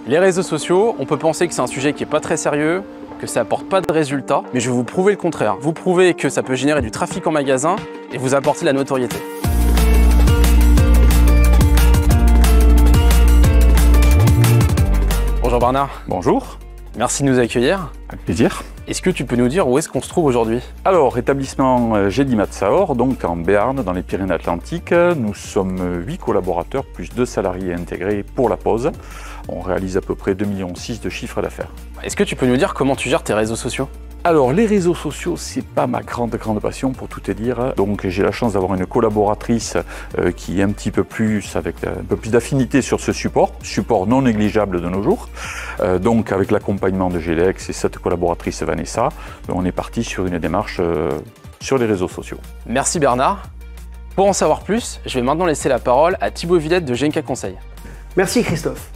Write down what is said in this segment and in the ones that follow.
Les réseaux sociaux, on peut penser que c'est un sujet qui n'est pas très sérieux, que ça apporte pas de résultats, mais je vais vous prouver le contraire. Vous prouvez que ça peut générer du trafic en magasin et vous apporter de la notoriété. Bonjour Bernard. Bonjour. Merci de nous accueillir. Avec plaisir. Est-ce que tu peux nous dire où est-ce qu'on se trouve aujourd'hui? Alors, établissement Gédimat Sahor, donc en Béarn, dans les Pyrénées-Atlantiques. Nous sommes 8 collaborateurs, plus 2 salariés intégrés pour la pause. On réalise à peu près 2,6 millions de chiffre d'affaires. Est-ce que tu peux nous dire comment tu gères tes réseaux sociaux? Alors, les réseaux sociaux, c'est pas ma grande passion pour tout te dire. Donc, j'ai la chance d'avoir une collaboratrice qui est un petit peu plus, avec un peu plus d'affinité sur ce support non négligeable de nos jours. Donc, avec l'accompagnement de Gélex et cette collaboratrice Vanessa, on est parti sur une démarche sur les réseaux sociaux. Merci Bernard. Pour en savoir plus, je vais maintenant laisser la parole à Thibaut Villette de Genka Conseil. Merci Christophe.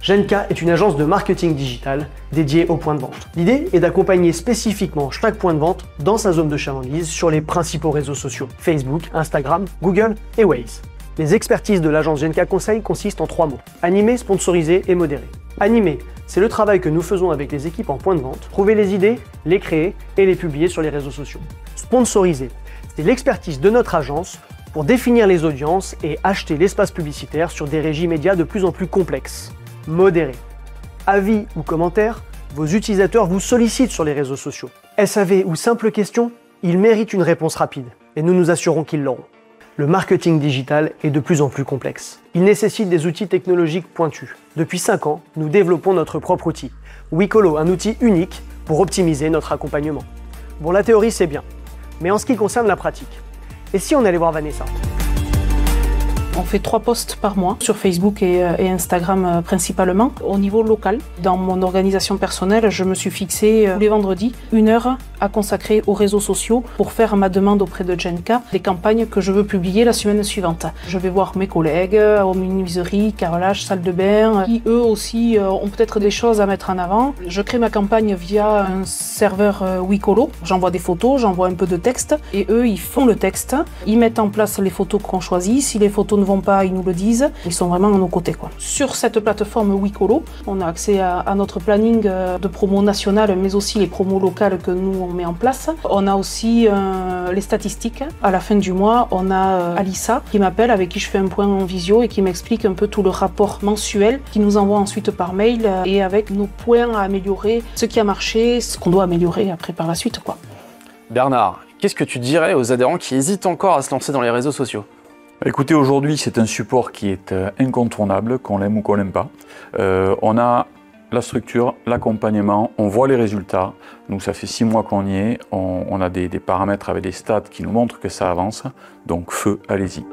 Genka est une agence de marketing digital dédiée aux points de vente. L'idée est d'accompagner spécifiquement chaque point de vente dans sa zone de chalandise sur les principaux réseaux sociaux, Facebook, Instagram, Google et Waze. Les expertises de l'agence Genka Conseil consistent en 3 mots: animer, sponsoriser et modérer. Animer, c'est le travail que nous faisons avec les équipes en point de vente, trouver les idées, les créer et les publier sur les réseaux sociaux. Sponsoriser, c'est l'expertise de notre agence pour définir les audiences et acheter l'espace publicitaire sur des régies médias de plus en plus complexes. Modérer. Avis ou commentaires, vos utilisateurs vous sollicitent sur les réseaux sociaux. SAV ou simple question, ils méritent une réponse rapide et nous nous assurons qu'ils l'auront. Le marketing digital est de plus en plus complexe. Il nécessite des outils technologiques pointus. Depuis 5 ans, nous développons notre propre outil, Wicolo, un outil unique pour optimiser notre accompagnement. Bon, la théorie c'est bien, mais en ce qui concerne la pratique, et si on allait voir Vanessa? On fait 3 posts par mois sur Facebook et Instagram principalement. Au niveau local, dans mon organisation personnelle, je me suis fixé tous les vendredis 1 heure à consacrer aux réseaux sociaux pour faire ma demande auprès de Genka des campagnes que je veux publier la semaine suivante. Je vais voir mes collègues, aux menuiseries, carrelage, salle de bain, qui eux aussi ont peut-être des choses à mettre en avant. Je crée ma campagne via un serveur Wicolo. J'envoie des photos, j'envoie un peu de texte et eux ils font le texte. Ils mettent en place les photos qu'on choisit. Si les photos ne vont pas, ils nous le disent. Ils sont vraiment à nos côtés, quoi. Sur cette plateforme Wicolo, on a accès à notre planning de promo nationale, mais aussi les promos locales que nous on met en place. On a aussi les statistiques. À la fin du mois, on a Alissa qui m'appelle, avec qui je fais un point en visio et qui m'explique un peu tout le rapport mensuel, qui nous envoie ensuite par mail et avec nos points à améliorer, ce qui a marché, ce qu'on doit améliorer après par la suite, quoi. Bernard, qu'est-ce que tu dirais aux adhérents qui hésitent encore à se lancer dans les réseaux sociaux? Écoutez, aujourd'hui, c'est un support qui est incontournable, qu'on l'aime ou qu'on l'aime pas. On a la structure, l'accompagnement, on voit les résultats. Nous, ça fait 6 mois qu'on y est. On a des paramètres avec des stats qui nous montrent que ça avance. Donc, feu, allez-y.